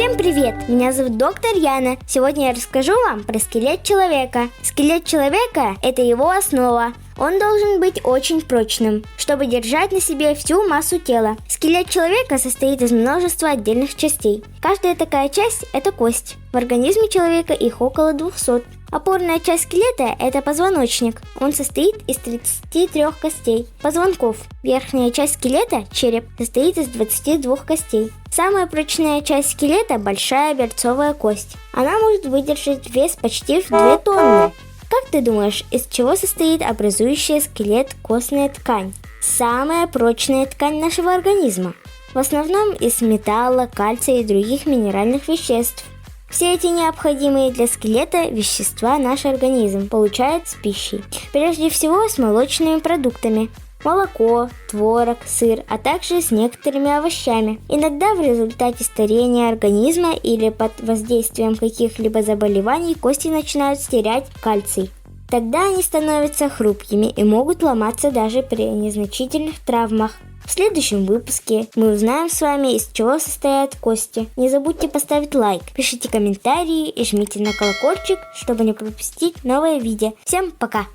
Всем привет! Меня зовут доктор Яна. Сегодня я расскажу вам про скелет человека. Скелет человека – это его основа. Он должен быть очень прочным, чтобы держать на себе всю массу тела. Скелет человека состоит из множества отдельных частей. Каждая такая часть – это кость. В организме человека их около 200. Опорная часть скелета – это позвоночник. Он состоит из 33 костей, позвонков. Верхняя часть скелета, череп, состоит из 22 костей. Самая прочная часть скелета – большая берцовая кость. Она может выдержать вес почти в 2 тонны. Как ты думаешь, из чего состоит образующая скелет костная ткань? Самая прочная ткань нашего организма. В основном из металла, кальция и других минеральных веществ. Все эти необходимые для скелета вещества наш организм получает с пищей. Прежде всего с молочными продуктами. Молоко, творог, сыр, а также с некоторыми овощами. Иногда в результате старения организма или под воздействием каких-либо заболеваний кости начинают терять кальций. Тогда они становятся хрупкими и могут ломаться даже при незначительных травмах. В следующем выпуске мы узнаем с вами, из чего состоят кости. Не забудьте поставить лайк, пишите комментарии и жмите на колокольчик, чтобы не пропустить новые видео. Всем пока!